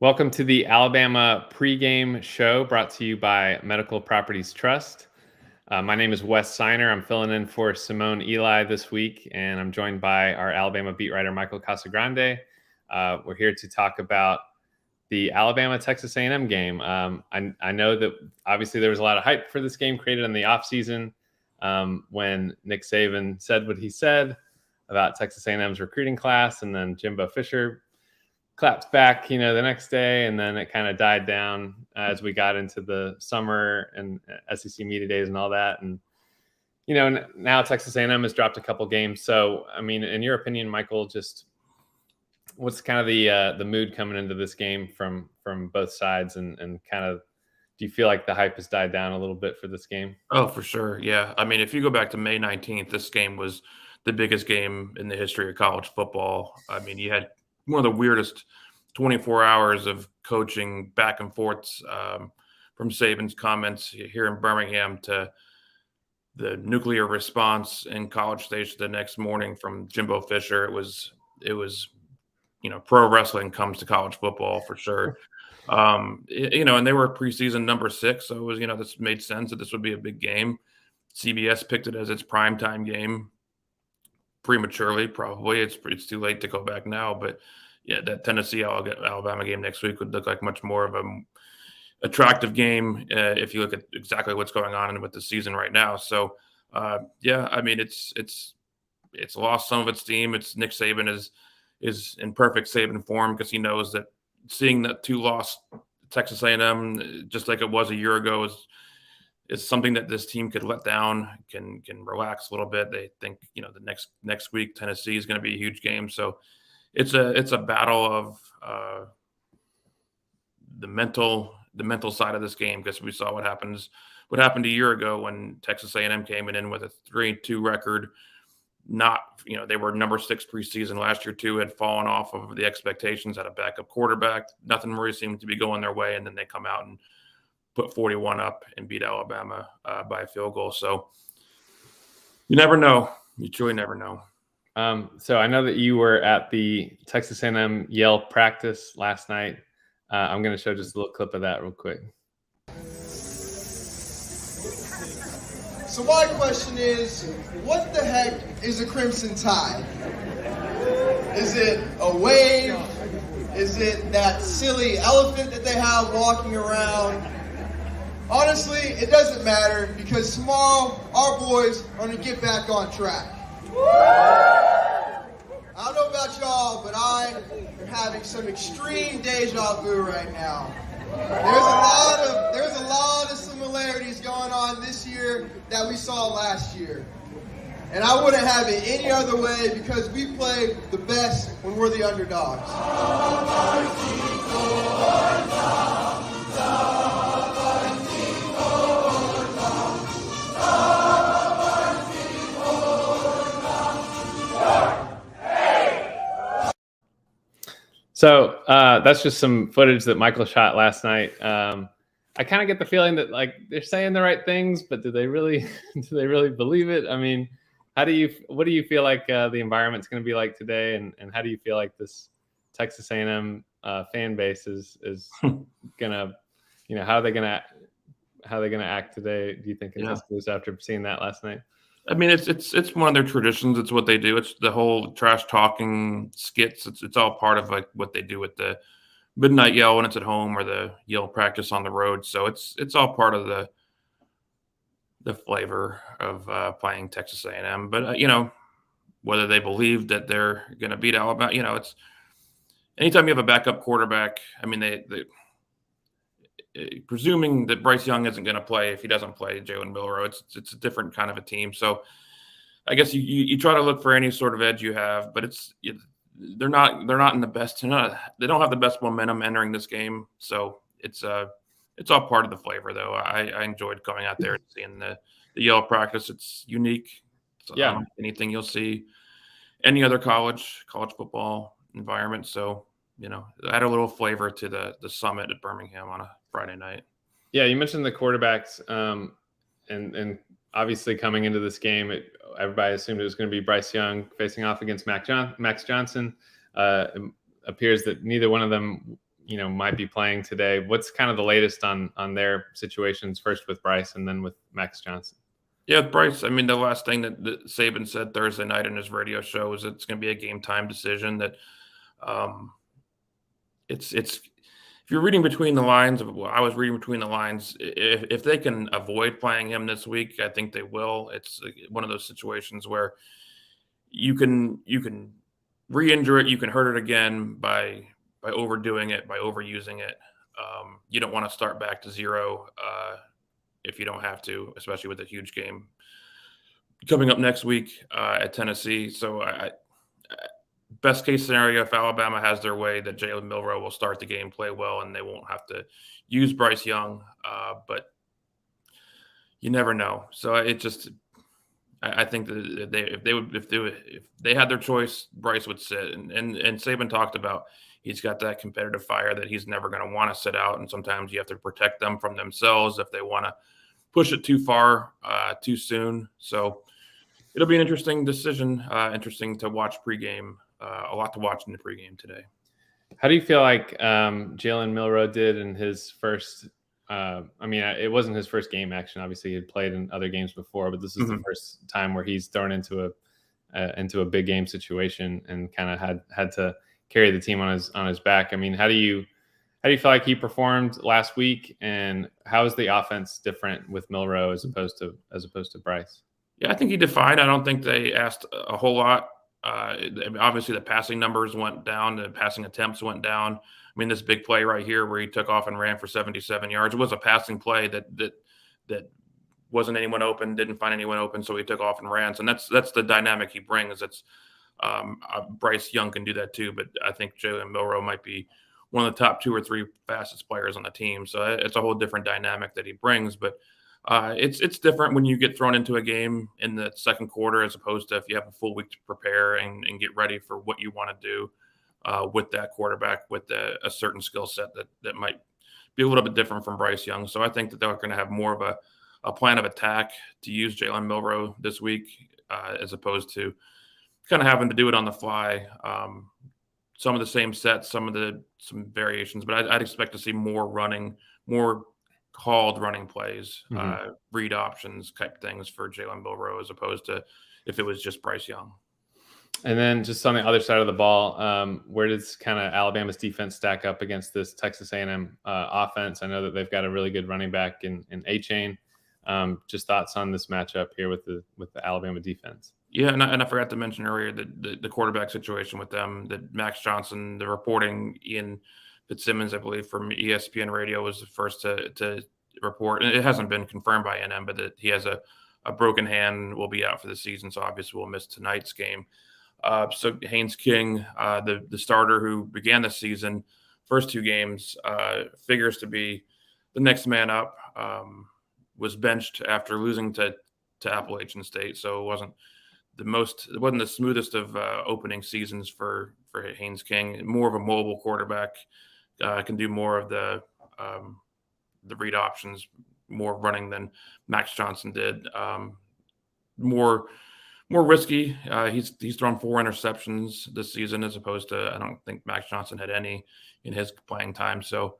Welcome to the Alabama pregame show brought to you by Medical Properties Trust. My name is Wes Sinor. I'm filling in for Simone Eli this week, and I'm joined by our Alabama beat writer, Michael Casagrande. We're here to talk about the Alabama-Texas A&M game. I know that obviously there was a lot of hype for this game created in the offseason when Nick Saban said what he said about Texas A&M's recruiting class, and then Jimbo Fisher clapped back, the next day, and then it kind of died down as we got into the summer and SEC media days and all that. And, now Texas A&M has dropped a couple games. So, I mean, in your opinion, Michael, just what's kind of the mood coming into this game from both sides, and kind of, do you feel like the hype has died down a little bit for this game? Oh, for sure. Yeah. I mean, if you go back to May 19th, this game was the biggest game in the history of college football. I mean, you had one of the weirdest 24 hours of coaching back and forths from Saban's comments here in Birmingham to the nuclear response in College Station the next morning from Jimbo Fisher. It was pro wrestling comes to college football for sure. And they were preseason number 6, so it was, this made sense that this would be a big game. CBS picked it as its primetime game prematurely, probably. It's too late to go back now, but yeah, that Tennessee Alabama game next week would look like much more of an attractive game if you look at exactly what's going on with the season right now. So yeah, I mean, it's lost some of its steam. It's Nick Saban is in perfect Saban form because he knows that seeing that 2-loss Texas A&M, just like it was a year ago, is something that this team could let down, can relax a little bit. They think, the next week Tennessee is going to be a huge game. So it's a battle of the mental side of this game, because we saw what happened a year ago when Texas A&M came in with a 3-2 record. They were number 6 preseason last year too, had fallen off of the expectations, had a backup quarterback. Nothing really seemed to be going their way. And then they come out and put 41 up and beat Alabama by a field goal. So you never know. You truly never know. So I know that you were at the Texas A&M Yale practice last night. I'm going to show just a little clip of that real quick. So my question is, what the heck is a Crimson Tide? Is it a wave? Is it that silly elephant that they have walking around? Honestly, it doesn't matter, because tomorrow our boys are going to get back on track. I don't know about y'all, but I am having some extreme deja vu right now. There's a lot of similarities going on this year that we saw last year. And I wouldn't have it any other way, because we play the best when we're the underdogs. So that's just some footage that Michael shot last night. I kind of get the feeling that, like, they're saying the right things, but do they really believe it? I mean, what do you feel like the environment's going to be like today, and how do you feel like this Texas A&M fan base is gonna, how are they gonna act today? Do you think in Tuscaloosa after seeing that last night? I mean, it's one of their traditions. It's what they do. It's the whole trash talking skits. It's all part of like what they do with the midnight yell when it's at home, or the yell practice on the road. So it's all part of the flavor of playing Texas A&M. But whether they believe that they're going to beat Alabama, it's anytime you have a backup quarterback. I mean, they presuming that Bryce Young isn't going to play, if he doesn't play Jalen Milroe, it's a different kind of a team. So I guess you try to look for any sort of edge you have, but they're not in the best. They don't have the best momentum entering this game. So it's all part of the flavor, though. I enjoyed going out there and seeing the Yale practice. It's unique. It's unlike anything you'll see any other college football environment. So add a little flavor to the summit at Birmingham on a Friday night. Yeah, you mentioned the quarterbacks, and obviously coming into this game, everybody assumed it was going to be Bryce Young facing off against Max Johnson. It appears that neither one of them, might be playing today. What's kind of the latest on their situations, first with Bryce and then with Max Johnson? Yeah, Bryce, I mean, the last thing that Saban said Thursday night in his radio show is it's going to be a game time decision. That it's if you're reading between the lines, I was reading between the lines. If they can avoid playing him this week, I think they will. It's one of those situations where you can re-injure it, you can hurt it again by overdoing it, by overusing it. You don't want to start back to zero if you don't have to, especially with a huge game coming up next week at Tennessee. So best case scenario, if Alabama has their way, that Jalen Milroe will start the game, play well, and they won't have to use Bryce Young. But you never know. So I think that if they had their choice, Bryce would sit. And Saban talked about he's got that competitive fire that he's never going to want to sit out. And sometimes you have to protect them from themselves if they want to push it too far too soon. So it'll be an interesting decision, interesting to watch pregame. A lot to watch in the pregame today. How do you feel like Jalen Milroe did in his first? It wasn't his first game action. Obviously, he had played in other games before, but this is the first time where he's thrown into a big game situation and kind of had to carry the team on his back. I mean, how do you feel like he performed last week, and how is the offense different with Milroe as opposed to Bryce? Yeah, I think he defied. I don't think they asked a whole lot. Obviously, the passing numbers went down. The passing attempts went down. I mean, this big play right here where he took off and ran for 77 yards, it was a passing play that wasn't anyone open, didn't find anyone open, so he took off and ran. So that's the dynamic he brings. It's Bryce Young can do that too, but I think Jalen Milroe might be one of the top 2 or 3 fastest players on the team. So it's a whole different dynamic that he brings. But it's different when you get thrown into a game in the second quarter as opposed to if you have a full week to prepare and get ready for what you want to do with that quarterback with a certain skill set that might be a little bit different from Bryce Young. So I think that they're going to have more of a plan of attack to use Jalen Milroe this week as opposed to kind of having to do it on the fly. Some of the same sets, some variations, but I'd expect to see more running, more called running plays, read options type things for Jalen Milroe as opposed to if it was just Bryce Young. And then just on the other side of the ball, where does kind of Alabama's defense stack up against this Texas A&M offense? I know that they've got a really good running back in A-Chain. Just thoughts on this matchup here with the Alabama defense. Yeah, and I forgot to mention earlier the quarterback situation with them, that Max Johnson, the reporting, Ian Fitzsimmons, I believe, from ESPN Radio was the first to report, and it hasn't been confirmed by A&M, but that he has a broken hand, will be out for the season, so obviously we'll miss tonight's game. So Haynes King, the starter who began the season, first 2 games, figures to be the next man up, was benched after losing to Appalachian State, so it wasn't the smoothest of opening seasons for Haynes King. More of a mobile quarterback, can do more of the read options, more running than Max Johnson did. More risky. He's thrown 4 interceptions this season as opposed to, I don't think Max Johnson had any in his playing time. So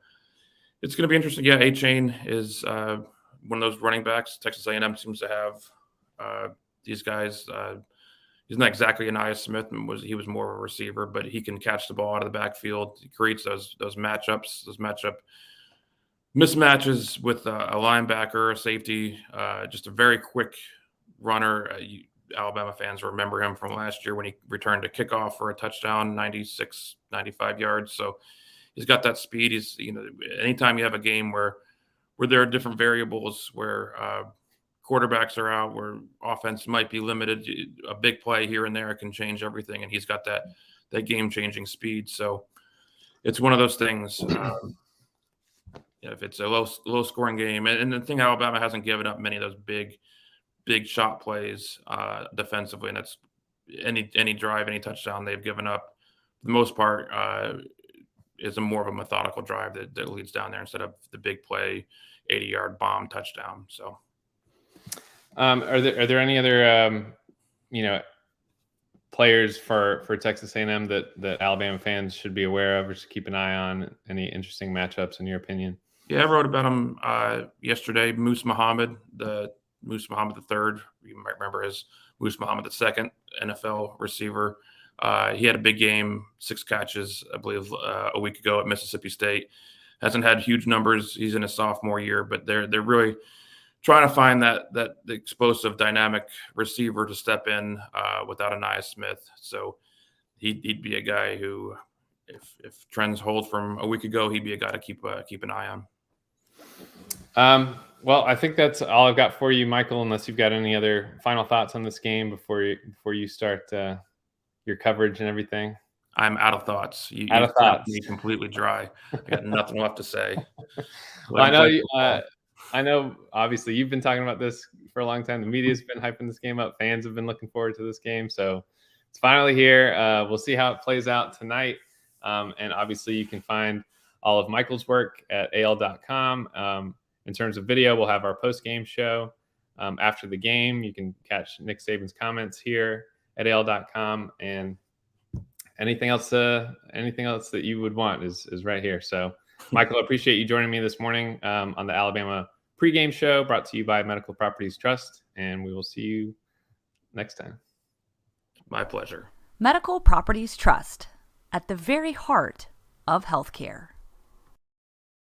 it's going to be interesting. Yeah, A-Chain is one of those running backs. Texas A&M seems to have these guys. He's not exactly Aniyah Smith. He was more of a receiver, but he can catch the ball out of the backfield. He creates those matchup mismatches with a linebacker, a safety, just a very quick runner. Alabama fans remember him from last year when he returned a kickoff for a touchdown, 96, 95 yards. So he's got that speed. Anytime you have a game where there are different variables, where quarterbacks are out, where offense might be limited, a big play here and there can change everything, and he's got that game-changing speed. So it's one of those things. If it's a low-scoring game, and the thing, Alabama hasn't given up many of those big shot plays defensively, and that's any drive, any touchdown they've given up, for the most part, is more of a methodical drive that leads down there instead of the big play, 80-yard bomb touchdown. So. Are there any other players for Texas A&M that Alabama fans should be aware of or should keep an eye on? Any interesting matchups in your opinion? Yeah, I wrote about him yesterday. Moose Muhammad III. You might remember as Moose Muhammad II, NFL receiver. He had a big game, 6 catches, I believe, a week ago at Mississippi State. Hasn't had huge numbers. He's in his sophomore year, but they're really trying to find that explosive, dynamic receiver to step in without Anais Smith. So he'd be a guy who, if trends hold from a week ago, he'd be a guy to keep an eye on. Well, I think that's all I've got for you, Michael, unless you've got any other final thoughts on this game before you start your coverage and everything. I'm out of thoughts. You thoughts. Me completely dry. I got nothing left to say. Well, I know obviously you've been talking about this for a long time. The media's been hyping this game up. Fans have been looking forward to this game. So it's finally here. We'll see how it plays out tonight. And obviously you can find all of Michael's work at AL.com. In terms of video, we'll have our post-game show after the game. You can catch Nick Saban's comments here at AL.com, and anything else that you would want is right here. So, Michael, I appreciate you joining me this morning on the Alabama pregame show, brought to you by Medical Properties Trust, and we will see you next time. My pleasure. Medical Properties Trust, at the very heart of healthcare.